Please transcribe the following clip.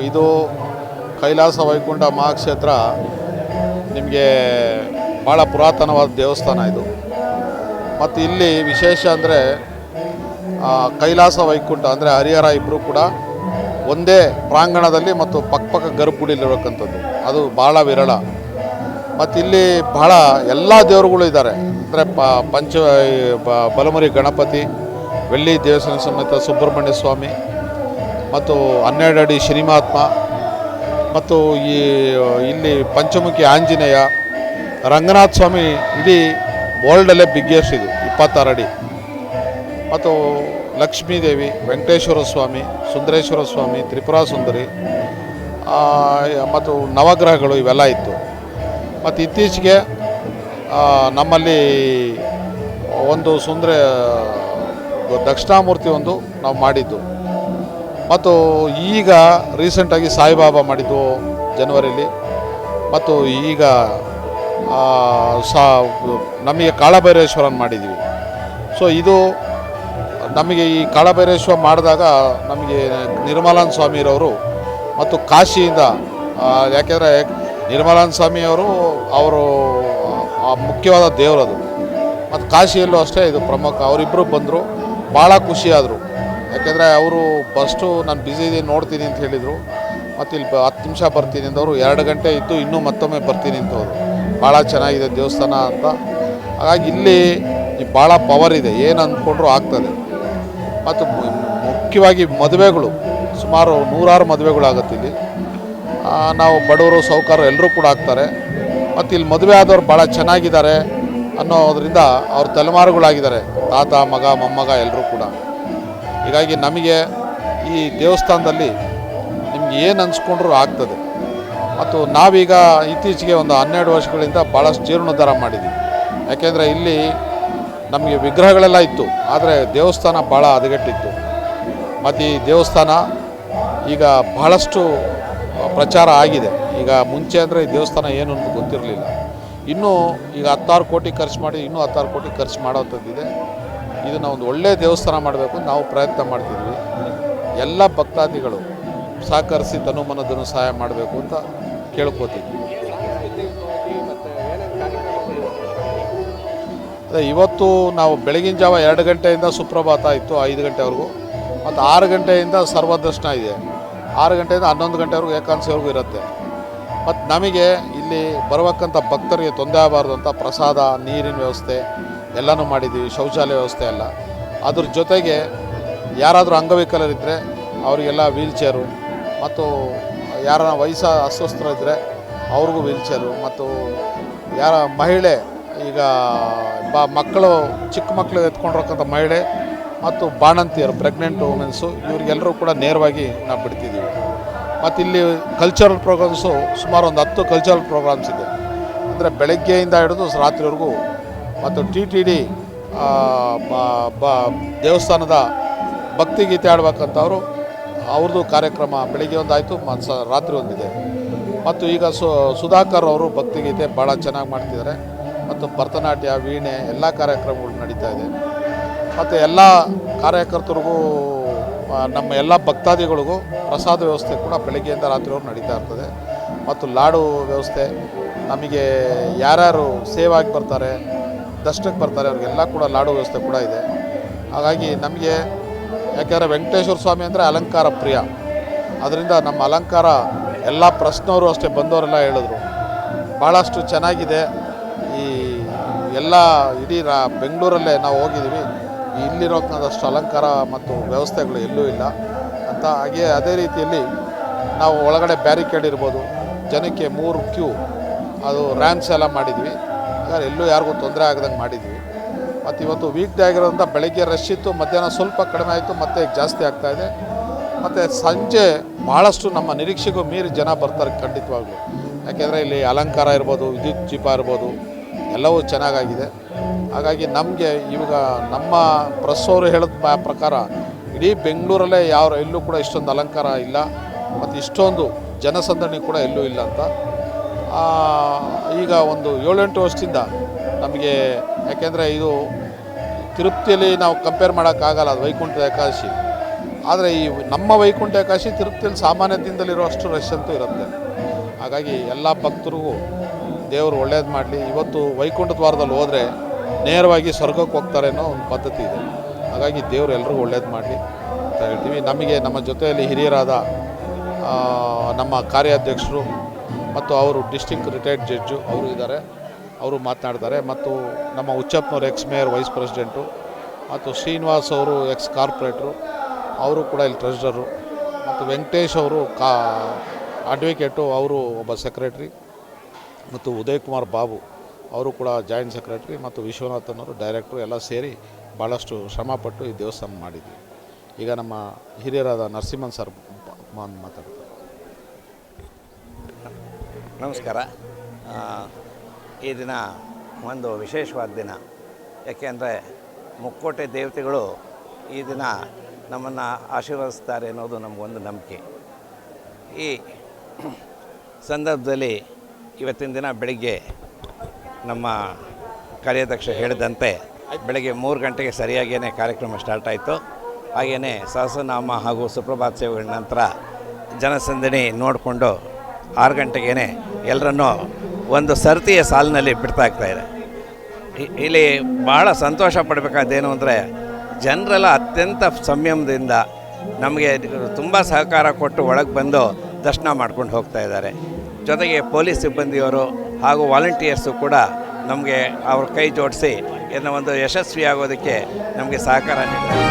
ಇದು ಕೈಲಾಸ ವೈಕುಂಠ ಮಹಾಕ್ಷೇತ್ರ ನಿಮಗೆ ಭಾಳ ಪುರಾತನವಾದ ದೇವಸ್ಥಾನ ಇದು. ಮತ್ತು ಇಲ್ಲಿ ವಿಶೇಷ ಅಂದರೆ ಕೈಲಾಸ ವೈಕುಂಠ ಅಂದರೆ ಹರಿಹರ ಇಬ್ಬರು ಕೂಡ ಒಂದೇ ಪ್ರಾಂಗಣದಲ್ಲಿ ಮತ್ತು ಪಕ್ಕ ಗರ್ಭಗುಡಿಲಿರತಕ್ಕಂಥದ್ದು, ಅದು ಭಾಳ ವಿರಳ. ಮತ್ತು ಇಲ್ಲಿ ಬಹಳ ಎಲ್ಲ ದೇವರುಗಳು ಇದ್ದಾರೆ. ಅಂದರೆ ಬಲಮುರಿ ಗಣಪತಿ, ಬೆಳ್ಳಿ ದೇವಸ್ಥಾನ ಸಮೇತ ಸುಬ್ರಹ್ಮಣ್ಯ ಸ್ವಾಮಿ, ಮತ್ತು 12 ಅಡಿ ಶ್ರೀಮಾತ್ಮ, ಮತ್ತು ಇಲ್ಲಿ ಪಂಚಮುಖಿ ಆಂಜನೇಯ, ರಂಗನಾಥ ಸ್ವಾಮಿ ಇಡೀ ವರ್ಲ್ಡಲ್ಲೇ ಬಿಗ್ಗೆಸ್ಟ್ ಇದು 26 ಅಡಿ, ಮತ್ತು ಲಕ್ಷ್ಮೀದೇವಿ, ವೆಂಕಟೇಶ್ವರ ಸ್ವಾಮಿ, ಸುಂದರೇಶ್ವರ ಸ್ವಾಮಿ, ತ್ರಿಪುರಾ ಸುಂದರಿ, ಮತ್ತು ನವಗ್ರಹಗಳು ಇವೆಲ್ಲ ಇತ್ತು. ಮತ್ತು ಇತ್ತೀಚೆಗೆ ನಮ್ಮಲ್ಲಿ ಒಂದು ದಕ್ಷಿಣಾಮೂರ್ತಿ ಒಂದು ನಾವು ಮಾಡಿದ್ದು, ಮತ್ತು ಈಗ ರೀಸೆಂಟಾಗಿ ಸಾಯಿಬಾಬಾ ಮಾಡಿದ್ದು ಜನವರಿಲಿ, ಮತ್ತು ಈಗ ನಮಗೆ ಕಾಳಭೈರೇಶ್ವರನ ಮಾಡಿದ್ದೀವಿ. ಸೊ ಇದು ನಮಗೆ ಈ ಕಾಳಭೈರೇಶ್ವರ ಮಾಡಿದಾಗ ನಮಗೆ ನಿರ್ಮಲಾನಂದ ಸ್ವಾಮಿರವರು ಮತ್ತು ಕಾಶಿಯಿಂದ, ಯಾಕೆಂದರೆ ನಿರ್ಮಲಾನಂದ ಸ್ವಾಮಿಯವರು ಮುಖ್ಯವಾದ ದೇವರದು, ಮತ್ತು ಕಾಶಿಯಲ್ಲೂ ಅಷ್ಟೇ ಇದು ಪ್ರಮುಖ. ಅವರಿಬ್ಬರು ಬಂದರು, ಭಾಳ ಖುಷಿಯಾದರು. ಯಾಕೆಂದರೆ ಅವರು ಫಸ್ಟು ನಾನು ಬ್ಯುಸಿ ಇದ್ದೀನಿ ನೋಡ್ತೀನಿ ಅಂತ ಹೇಳಿದರು, ಮತ್ತು ಇಲ್ಲಿ 10 ನಿಮಿಷ ಬರ್ತೀನಿ ಅಂದವರು 2 ಗಂಟೆ ಇದ್ದು ಇನ್ನೂ ಮತ್ತೊಮ್ಮೆ ಬರ್ತೀನಿ ಅಂತವರು. ಭಾಳ ಚೆನ್ನಾಗಿದೆ ದೇವಸ್ಥಾನ ಅಂತ. ಹಾಗಾಗಿ ಇಲ್ಲಿ ಭಾಳ ಪವರ್ ಇದೆ, ಏನು ಅಂದ್ಕೊಂಡ್ರೂ ಆಗ್ತದೆ. ಮತ್ತು ಮುಖ್ಯವಾಗಿ ಮದುವೆಗಳು ಸುಮಾರು 100 ಮದುವೆಗಳಾಗುತ್ತೆ ಇಲ್ಲಿ. ನಾವು ಬಡವರು ಸೌಕರ್ಯ ಎಲ್ಲರೂ ಕೂಡ ಆಗ್ತಾರೆ. ಮತ್ತು ಇಲ್ಲಿ ಮದುವೆ ಆದವ್ರು ಭಾಳ ಚೆನ್ನಾಗಿದ್ದಾರೆ ಅನ್ನೋದರಿಂದ ಅವ್ರ ತಲೆಮಾರುಗಳಾಗಿದ್ದಾರೆ, ತಾತ, ಮಗ, ಮೊಮ್ಮಗ ಎಲ್ಲರೂ ಕೂಡ. ಹೀಗಾಗಿ ನಮಗೆ ಈ ದೇವಸ್ಥಾನದಲ್ಲಿ ನಿಮ್ಗೆ ಏನು ಅನ್ಸ್ಕೊಂಡ್ರೂ ಆಗ್ತದೆ. ಮತ್ತು ನಾವೀಗ ಇತ್ತೀಚೆಗೆ ಒಂದು 12 ವರ್ಷಗಳಿಂದ ಭಾಳಷ್ಟು ಜೀರ್ಣೋದ್ಧಾರ ಮಾಡಿದ್ವಿ. ಯಾಕೆಂದರೆ ಇಲ್ಲಿ ನಮಗೆ ವಿಗ್ರಹಗಳೆಲ್ಲ ಇತ್ತು, ಆದರೆ ದೇವಸ್ಥಾನ ಭಾಳ ಹದಗೆಟ್ಟಿತ್ತು. ಮತ್ತು ಈ ದೇವಸ್ಥಾನ ಈಗ ಬಹಳಷ್ಟು ಪ್ರಚಾರ ಆಗಿದೆ. ಈಗ ಮುಂಚೆ ಅಂದರೆ ಈ ದೇವಸ್ಥಾನ ಏನು ಅಂತ ಗೊತ್ತಿರಲಿಲ್ಲ. ಇನ್ನೂ ಈಗ 16 ಕೋಟಿ ಖರ್ಚು ಮಾಡಿ ಇನ್ನೂ 16 ಕೋಟಿ ಖರ್ಚು ಮಾಡೋವಂಥದ್ದಿದೆ. ಇದನ್ನು ಒಂದು ಒಳ್ಳೆಯ ದೇವಸ್ಥಾನ ಮಾಡಬೇಕು ಅಂತ ನಾವು ಪ್ರಯತ್ನ ಮಾಡ್ತಿದ್ವಿ. ಎಲ್ಲ ಭಕ್ತಾದಿಗಳು ಸಹಕರಿಸಿ ತನುಮನದನ್ನು ಸಹಾಯ ಮಾಡಬೇಕು ಅಂತ ಕೇಳ್ಕೋತಿದ್ವಿ. ಅದೇ ಇವತ್ತು ನಾವು ಬೆಳಗಿನ ಜಾವ 2 ಗಂಟೆಯಿಂದ ಸುಪ್ರಭಾತ ಇತ್ತು 5 ಗಂಟೆವರೆಗೂ, ಮತ್ತು 6 ಗಂಟೆಯಿಂದ ಸರ್ವದರ್ಶನ ಇದೆ, 6 ಗಂಟೆಯಿಂದ 11 ಗಂಟೆವರೆಗೂ ಏಕಾಂಶವರೆಗೂ ಇರುತ್ತೆ. ಮತ್ತು ನಮಗೆ ಇಲ್ಲಿ ಬರಬೇಕಂತ ಭಕ್ತರಿಗೆ ತೊಂದರೆ ಆಗಬಾರ್ದು ಅಂತ ಪ್ರಸಾದ, ನೀರಿನ ವ್ಯವಸ್ಥೆ ಎಲ್ಲನೂ ಮಾಡಿದ್ದೀವಿ, ಶೌಚಾಲಯ ವ್ಯವಸ್ಥೆ ಎಲ್ಲ. ಅದ್ರ ಜೊತೆಗೆ ಯಾರಾದರೂ ಅಂಗವಿಕಲರಿದ್ದರೆ ಅವರಿಗೆಲ್ಲ ವೀಲ್ಚೇರು, ಮತ್ತು ಯಾರ ಅಸ್ವಸ್ಥರಿದ್ದರೆ ಅವ್ರಿಗೂ ವೀಲ್ಚೇರು, ಮತ್ತು ಯಾರ ಮಹಿಳೆ ಈಗ ಮಕ್ಕಳು ಚಿಕ್ಕ ಮಕ್ಕಳು ಎತ್ಕೊಂಡಿರೋಕ್ಕಂಥ ಮಹಿಳೆ ಮತ್ತು ಬಾಣಂತಿಯರು, ಪ್ರೆಗ್ನೆಂಟ್ ವುಮೆನ್ಸು, ಇವರಿಗೆಲ್ಲರೂ ಕೂಡ ನೇರವಾಗಿ ನಾವು ಬಿಡ್ತಿದ್ದೀವಿ. ಮತ್ತು ಇಲ್ಲಿ ಕಲ್ಚರಲ್ ಪ್ರೋಗ್ರಾಮ್ಸು ಸುಮಾರು ಒಂದು 10 ಕಲ್ಚರಲ್ ಪ್ರೋಗ್ರಾಮ್ಸ್ ಇದೆ. ಅಂದರೆ ಬೆಳಗ್ಗೆಯಿಂದ ಹಿಡಿದು ರಾತ್ರಿವರೆಗೂ. ಮತ್ತು TTD ದೇವಸ್ಥಾನದ ಭಕ್ತಿಗೀತೆ ಆಡ್ಬೇಕಂತವರು ಅವ್ರದ್ದು ಕಾರ್ಯಕ್ರಮ ಬೆಳಗ್ಗೆ ಒಂದಾಯಿತು, ರಾತ್ರಿ ಒಂದಿದೆ. ಮತ್ತು ಈಗ ಸುಧಾಕರ್ ಅವರು ಭಕ್ತಿಗೀತೆ ಭಾಳ ಚೆನ್ನಾಗಿ ಮಾಡ್ತಿದ್ದಾರೆ. ಮತ್ತು ಭರತನಾಟ್ಯ, ವೀಣೆ ಎಲ್ಲ ಕಾರ್ಯಕ್ರಮಗಳು ನಡೀತಾ ಇದೆ. ಮತ್ತು ಎಲ್ಲ ಕಾರ್ಯಕರ್ತರಿಗೂ ನಮ್ಮ ಎಲ್ಲ ಭಕ್ತಾದಿಗಳಿಗೂ ಪ್ರಸಾದ ವ್ಯವಸ್ಥೆ ಕೂಡ ಬೆಳಗ್ಗೆಯಿಂದ ರಾತ್ರಿವರೆಗೂ ನಡೀತಾ ಇರ್ತದೆ. ಮತ್ತು ಲಾಡು ವ್ಯವಸ್ಥೆ, ನಮಗೆ ಯಾರ್ಯಾರು ಸೇವಾಗಿ ಬರ್ತಾರೆ, ದರ್ಶನಕ್ಕೆ ಬರ್ತಾರೆ, ಅವ್ರಿಗೆಲ್ಲ ಕೂಡ ಲಾಡು ವ್ಯವಸ್ಥೆ ಕೂಡ ಇದೆ. ಹಾಗಾಗಿ ನಮಗೆ, ಯಾಕೆಂದರೆ ವೆಂಕಟೇಶ್ವರ ಸ್ವಾಮಿ ಅಂದರೆ ಅಲಂಕಾರ ಪ್ರಿಯ, ಅದರಿಂದ ನಮ್ಮ ಅಲಂಕಾರ ಎಲ್ಲ ಪ್ರಶ್ನವರು ಅಷ್ಟೇ ಬಂದವರೆಲ್ಲ ಹೇಳಿದ್ರು ಭಾಳಷ್ಟು ಚೆನ್ನಾಗಿದೆ. ಈ ಎಲ್ಲ ಇಡೀ ಬೆಂಗಳೂರಲ್ಲೇ ನಾವು ಹೋಗಿದ್ದೀವಿ, ಇಲ್ಲಿರೋಕ್ಕಂಥಷ್ಟು ಅಲಂಕಾರ ಮತ್ತು ವ್ಯವಸ್ಥೆಗಳು ಎಲ್ಲೂ ಇಲ್ಲ ಅಂತ. ಹಾಗೆ ಅದೇ ರೀತಿಯಲ್ಲಿ ನಾವು ಒಳಗಡೆ ಬ್ಯಾರಿಕೇಡ್ ಇರ್ಬೋದು, ಜನಕ್ಕೆ 3 ಕ್ಯೂ, ಅದು ರ್ಯಾಂಪ್ಸ್ ಎಲ್ಲ ಮಾಡಿದ್ವಿ. ಹಾಗಾದ್ರೆ ಎಲ್ಲೂ ಯಾರಿಗೂ ತೊಂದರೆ ಆಗದಂಗೆ ಮಾಡಿದ್ವಿ. ಮತ್ತು ಇವತ್ತು ವೀಕ್ ಡೇ ಆಗಿರೋದ್ರಿಂದ ಬೆಳಗ್ಗೆ ರಶ್ ಇತ್ತು, ಮಧ್ಯಾಹ್ನ ಸ್ವಲ್ಪ ಕಡಿಮೆ ಆಯಿತು, ಮತ್ತೆ ಜಾಸ್ತಿ ಆಗ್ತಾಯಿದೆ. ಮತ್ತು ಸಂಜೆ ಭಾಳಷ್ಟು ನಮ್ಮ ನಿರೀಕ್ಷೆಗೂ ಮೀರಿ ಜನ ಬರ್ತಾರೆ ಖಂಡಿತವಾಗ್ಲೂ. ಯಾಕೆಂದರೆ ಇಲ್ಲಿ ಅಲಂಕಾರ ಇರ್ಬೋದು, ವಿದ್ಯುತ್ ದೀಪ ಇರ್ಬೋದು, ಎಲ್ಲವೂ ಚೆನ್ನಾಗಾಗಿದೆ. ಹಾಗಾಗಿ ನಮಗೆ ಇವಾಗ ನಮ್ಮ ಪ್ರೆಸ್ಸವರು ಹೇಳಿದ ಪ್ರಕಾರ ಇಡೀ ಬೆಂಗಳೂರಲ್ಲೇ ಎಲ್ಲೂ ಕೂಡ ಇಷ್ಟೊಂದು ಅಲಂಕಾರ ಇಲ್ಲ, ಮತ್ತು ಇಷ್ಟೊಂದು ಜನಸಂದಣಿ ಕೂಡ ಎಲ್ಲೂ ಇಲ್ಲ ಅಂತ. ಈಗ ಒಂದು 7-8 ವರ್ಷದಿಂದ ನಮಗೆ, ಯಾಕೆಂದರೆ ಇದು ತಿರುಪತಿಯಲ್ಲಿ ನಾವು ಕಂಪೇರ್ ಮಾಡೋಕ್ಕಾಗಲ್ಲ, ಅದು ವೈಕುಂಠ ಏಕಾದಶಿ. ಆದರೆ ಈ ನಮ್ಮ ವೈಕುಂಠ ಏಕಾದಶಿ ತಿರುಪತಿಯಲ್ಲಿ ಸಾಮಾನ್ಯ ದಿನದಲ್ಲಿರುವಷ್ಟು ರಶ್ ಅಂತೂ ಇರುತ್ತೆ. ಹಾಗಾಗಿ ಎಲ್ಲ ಭಕ್ತರಿಗೂ ದೇವರು ಒಳ್ಳೇದು ಮಾಡಲಿ. ಇವತ್ತು ವೈಕುಂಠ ದ್ವಾರದಲ್ಲಿ ಹೋದರೆ ನೇರವಾಗಿ ಸ್ವರ್ಗಕ್ಕೆ ಹೋಗ್ತಾರೆ ಅನ್ನೋ ಒಂದು ಪದ್ಧತಿ ಇದೆ. ಹಾಗಾಗಿ ದೇವರು ಎಲ್ರಿಗೂ ಒಳ್ಳೇದು ಮಾಡಲಿ ಅಂತ ಹೇಳ್ತೀವಿ. ನಮಗೆ ನಮ್ಮ ಜೊತೆಯಲ್ಲಿ ಹಿರಿಯರಾದ ನಮ್ಮ ಕಾರ್ಯಾಧ್ಯಕ್ಷರು ಮತ್ತು ಅವರು ಡಿಸ್ಟ್ರಿಕ್ಟ್ ರಿಟೈರ್ಡ್ ಜಡ್ಜು ಅವರು ಇದ್ದಾರೆ, ಅವರು ಮಾತನಾಡ್ತಾರೆ. ಮತ್ತು ನಮ್ಮ ಹುಚ್ಚಪ್ಪನವರು ಎಕ್ಸ್ ಮೇಯರ್ ವೈಸ್ ಪ್ರೆಸಿಡೆಂಟು, ಮತ್ತು ಶ್ರೀನಿವಾಸ್ ಅವರು ಎಕ್ಸ್ ಕಾರ್ಪೊರೇಟ್ರು, ಅವರು ಕೂಡ ಇಲ್ಲಿ ಟ್ರೆಷರರು, ಮತ್ತು ವೆಂಕಟೇಶ್ ಅವರು ಅಡ್ವೊಕೇಟು, ಅವರು ಒಬ್ಬ ಸೆಕ್ರೆಟ್ರಿ, ಮತ್ತು ಉದಯ್ ಕುಮಾರ್ ಬಾಬು ಅವರು ಕೂಡ ಜಾಯಿಂಟ್ ಸೆಕ್ರೆಟ್ರಿ, ಮತ್ತು ವಿಶ್ವನಾಥನವರು ಡೈರೆಕ್ಟ್ರು ಎಲ್ಲ ಸೇರಿ ಭಾಳಷ್ಟು ಶ್ರಮಪಟ್ಟು ಈ ದೇವಸ್ಥಾನ ಮಾಡಿದ್ವಿ. ಈಗ ನಮ್ಮ ಹಿರಿಯರಾದ ನರಸಿಂಹನ್ ಸರ್ ಮಾತಾಡ್ತಾರೆ. ನಮಸ್ಕಾರ. ಈ ದಿನ ಒಂದು ವಿಶೇಷವಾದ ದಿನ. ಯಾಕೆಂದರೆ ಮುಕ್ಕೋಟೆ ದೇವತೆಗಳು ಈ ದಿನ ನಮ್ಮನ್ನು ಆಶೀರ್ವದಿಸ್ತಾರೆ ಅನ್ನೋದು ನಮಗೊಂದು ನಂಬಿಕೆ. ಈ ಸಂದರ್ಭದಲ್ಲಿ ಇವತ್ತಿನ ದಿನ ಬೆಳಿಗ್ಗೆ ನಮ್ಮ ಕಾರ್ಯಾಧ್ಯಕ್ಷ ಹೇಳಿದಂತೆ ಬೆಳಗ್ಗೆ 3 ಗಂಟೆಗೆ ಸರಿಯಾಗಿಯೇ ಕಾರ್ಯಕ್ರಮ ಸ್ಟಾರ್ಟ್ ಆಯಿತು. ಹಾಗೆಯೇ ಸಹಸ್ರನಾಮ ಹಾಗೂ ಸುಪ್ರಭಾತ ಸೇವೆಗಳ ನಂತರ ಜನಸಂದಣಿ ನೋಡಿಕೊಂಡು 6 ಗಂಟೆಗೇ ಎಲ್ಲರನ್ನೂ ಒಂದು ಸರತಿಯ ಸಾಲಿನಲ್ಲಿ ಬಿಡ್ತಾಯಿದೆ. ಇಲ್ಲಿ ಭಾಳ ಸಂತೋಷ ಪಡಬೇಕಾದ್ದೇನು ಅಂದರೆ ಜನರೆಲ್ಲ ಅತ್ಯಂತ ಸಂಯಮದಿಂದ ನಮಗೆ ತುಂಬ ಸಹಕಾರ ಕೊಟ್ಟು ಒಳಗೆ ಬಂದು ದರ್ಶನ ಮಾಡ್ಕೊಂಡು ಹೋಗ್ತಾ ಇದ್ದಾರೆ. ಜೊತೆಗೆ ಪೊಲೀಸ್ ಸಿಬ್ಬಂದಿಯವರು ಹಾಗೂ ವಾಲಂಟಿಯರ್ಸು ಕೂಡ ನಮಗೆ ಅವ್ರ ಕೈ ಜೋಡಿಸಿ ಇದನ್ನು ಒಂದು ಯಶಸ್ವಿಯಾಗೋದಕ್ಕೆ ನಮಗೆ ಸಹಕಾರ ನೀಡ್ತಾರೆ.